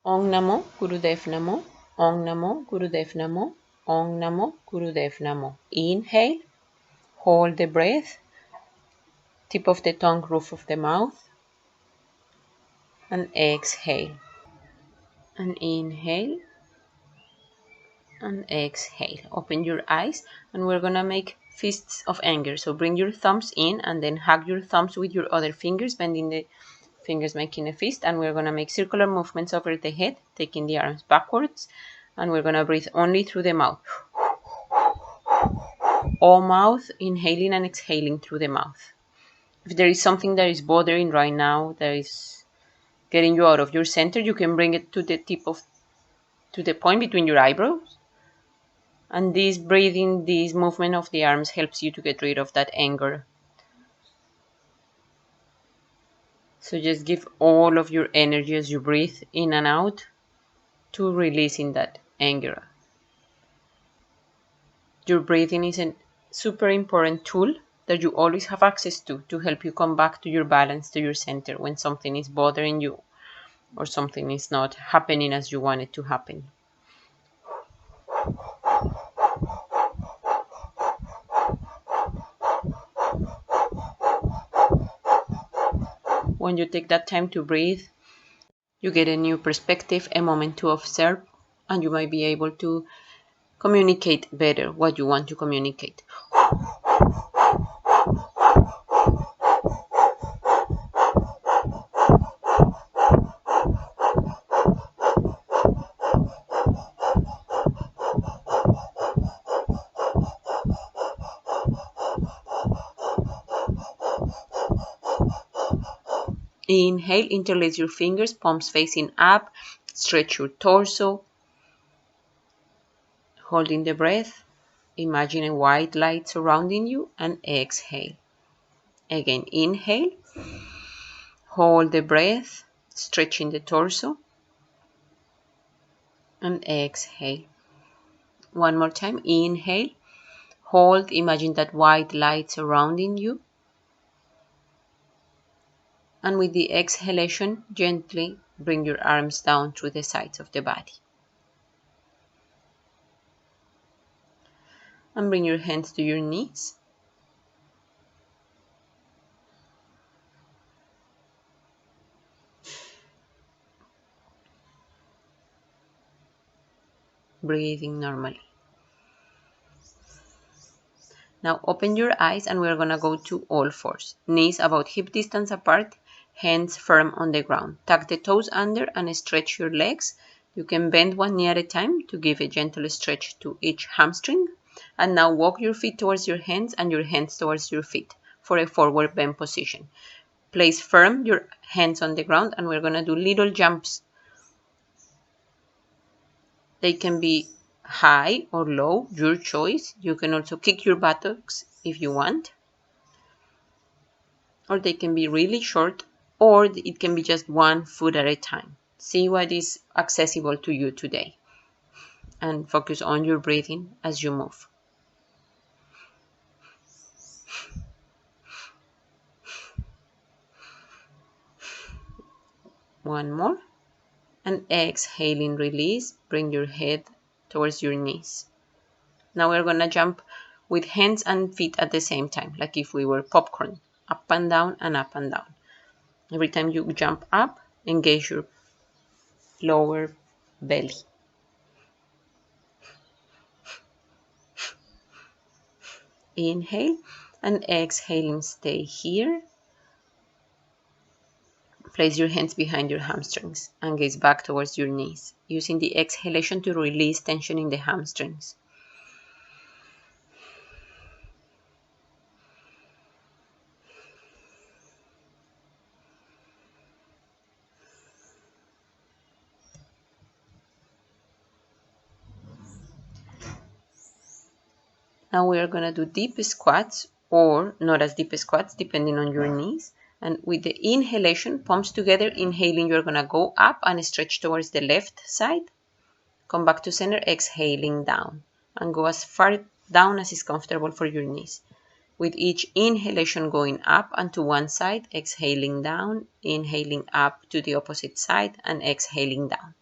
Om Namo Gurudev Namo. Om Namo Gurudev Namo. Om Namo Gurudev Namo. Inhale, hold the breath, tip of the tongue, roof of the mouth, and exhale. And inhale and exhale. Open your eyes, and we're gonna make fists of anger. So bring your thumbs in and then hug your thumbs with your other fingers, bending the fingers, making a fist, and we're gonna make circular movements over the head, taking the arms backwards, and we're gonna breathe only through the mouth. All mouth, inhaling and exhaling through the mouth. If there is something that is bothering right now, that is getting you out of your center, you can bring it to the to the point between your eyebrows. And this breathing, this movement of the arms helps you to get rid of that anger. So just give all of your energy as you breathe in and out to releasing that anger. Your breathing is a super important tool that you always have access to help you come back to your balance, to your center when something is bothering you or something is not happening as you want it to happen. When you take that time to breathe, you get a new perspective, a moment to observe, and you might be able to communicate better what you want to communicate. Inhale, interlace your fingers, palms facing up, stretch your torso, holding the breath. Imagine a white light surrounding you, and exhale. Again, inhale, hold the breath, stretching the torso, and exhale. One more time, inhale, hold, imagine that white light surrounding you, and with the exhalation, gently bring your arms down through the sides of the body. And bring your hands to your knees. Breathing normally. Now open your eyes and we're gonna go to all fours. Knees about hip distance apart, hands firm on the ground. Tuck the toes under and stretch your legs. You can bend one knee at a time to give a gentle stretch to each hamstring. And now walk your feet towards your hands and your hands towards your feet for a forward bend position. Place firm your hands on the ground and we're gonna do little jumps. They can be high or low, your choice. You can also kick your buttocks if you want. Or they can be really short, or it can be just one foot at a time. See what is accessible to you today. And focus on your breathing as you move. One more. And exhaling, release. Bring your head towards your knees. Now we're going to jump with hands and feet at the same time, like if we were popcorn. Up and down and up and down. Every time you jump up, engage your lower belly. Inhale and exhaling, stay here. Place your hands behind your hamstrings and gaze back towards your knees, using the exhalation to release tension in the hamstrings. Now we are going to do deep squats or not as deep squats depending on your knees. And with the inhalation, palms together, inhaling, you're going to go up and stretch towards the left side. Come back to center, exhaling down. And go as far down as is comfortable for your knees. With each inhalation going up and to one side, exhaling down, inhaling up to the opposite side, and exhaling down.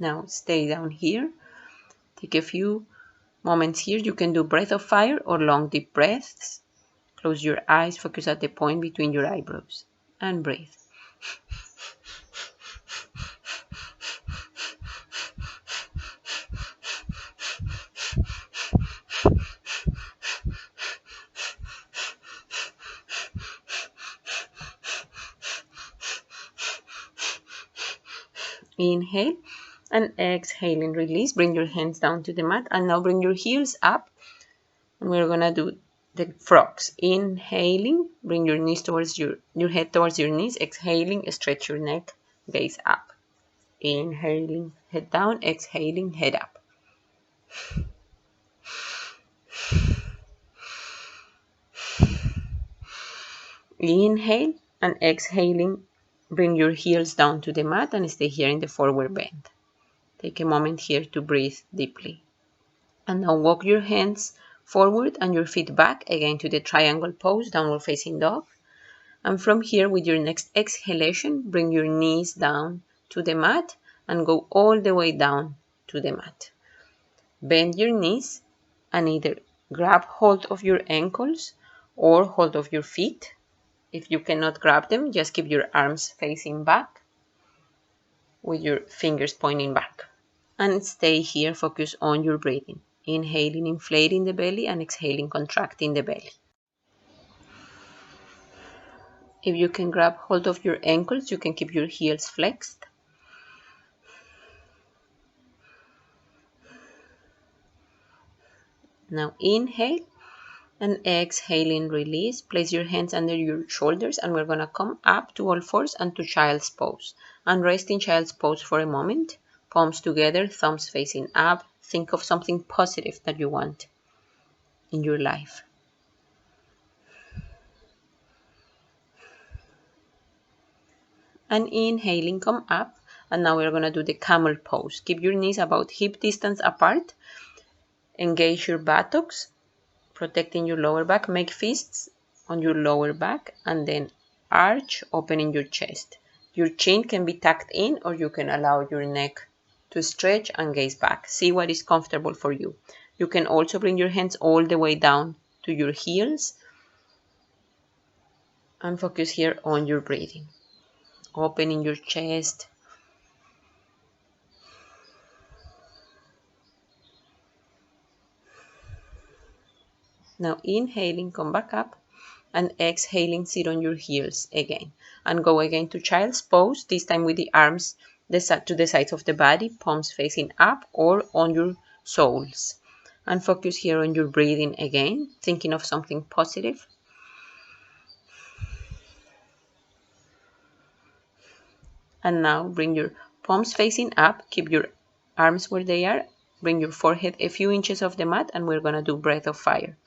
Now stay down here. Take a few moments here. You can do breath of fire or long deep breaths. Close your eyes, focus at the point between your eyebrows, and breathe. Inhale and exhale and release. Bring your hands down to the mat and now bring your heels up. And we're gonna do the frogs. Inhaling, bring your knees towards your head towards your knees. Exhaling, stretch your neck, gaze up. Inhaling, head down. Exhaling, head up. Inhale and exhaling, bring your heels down to the mat and stay here in the forward bend. Take a moment here to breathe deeply. And now walk your hands forward and your feet back again to the triangle pose, downward facing dog. And from here, with your next exhalation, bring your knees down to the mat and go all the way down to the mat. Bend your knees and either grab hold of your ankles or hold of your feet. If you cannot grab them, just keep your arms facing back with your fingers pointing back. And stay here, focus on your breathing. Inhaling, inflating the belly, and exhaling, contracting the belly. If you can grab hold of your ankles, you can keep your heels flexed. Now inhale and exhaling, release. Place your hands under your shoulders and we're going to come up to all fours and to child's pose. And rest in child's pose for a moment. Palms together, thumbs facing up. Think of something positive that you want in your life. And inhaling, come up. And now we're going to do the camel pose. Keep your knees about hip distance apart. Engage your buttocks, protecting your lower back. Make fists on your lower back and then arch, opening your chest. Your chin can be tucked in or you can allow your neck to stretch and gaze back. See what is comfortable for you. You can also bring your hands all the way down to your heels and focus here on your breathing. Opening your chest. Now inhaling, come back up. And exhaling, sit on your heels again. And go again to child's pose, this time with the arms to the sides of the body, palms facing up or on your soles. And focus here on your breathing again, thinking of something positive. And now bring your palms facing up, keep your arms where they are, bring your forehead a few inches off the mat, and we're going to do breath of fire.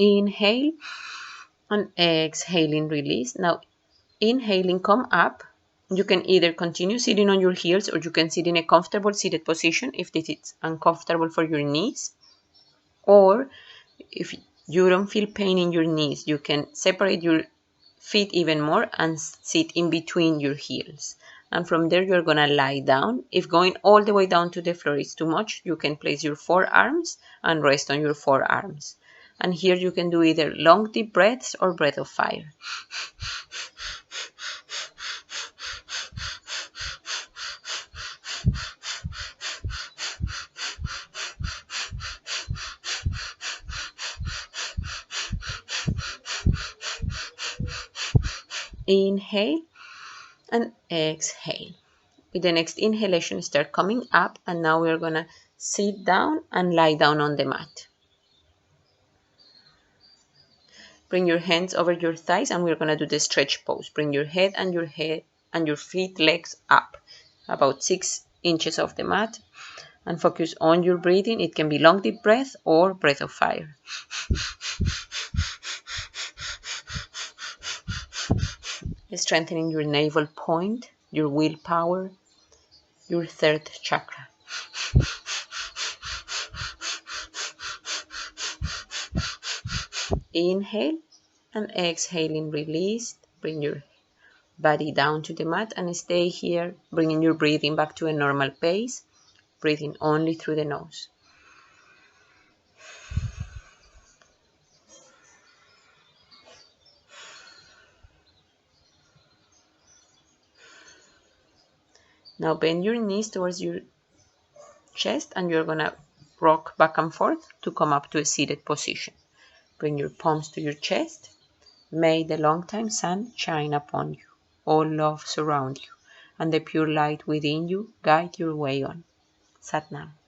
Inhale and exhaling, release. Now inhaling, come up. You can either continue sitting on your heels or you can sit in a comfortable seated position if this is uncomfortable for your knees. Or if you don't feel pain in your knees, you can separate your feet even more and sit in between your heels. And from there, you're going to lie down. If going all the way down to the floor is too much, you can place your forearms and rest on your forearms. And here you can do either long deep breaths or breath of fire. Inhale and exhale. With the next inhalation, start coming up, and now we're going to sit down and lie down on the mat. Bring your hands over your thighs and we're going to do the stretch pose. Bring your head and your feet, legs up about 6 inches off the mat and focus on your breathing. It can be long deep breath or breath of fire. strengthening your navel point, your willpower, your third chakra. Inhale and exhaling, release. Bring your body down to the mat and stay here, bringing your breathing back to a normal pace, breathing only through the nose. Now bend your knees towards your chest and you're gonna rock back and forth to come up to a seated position. Bring your palms to your chest. May the long-time sun shine upon you. All love surround you, and the pure light within you guide your way on. Sat Nam.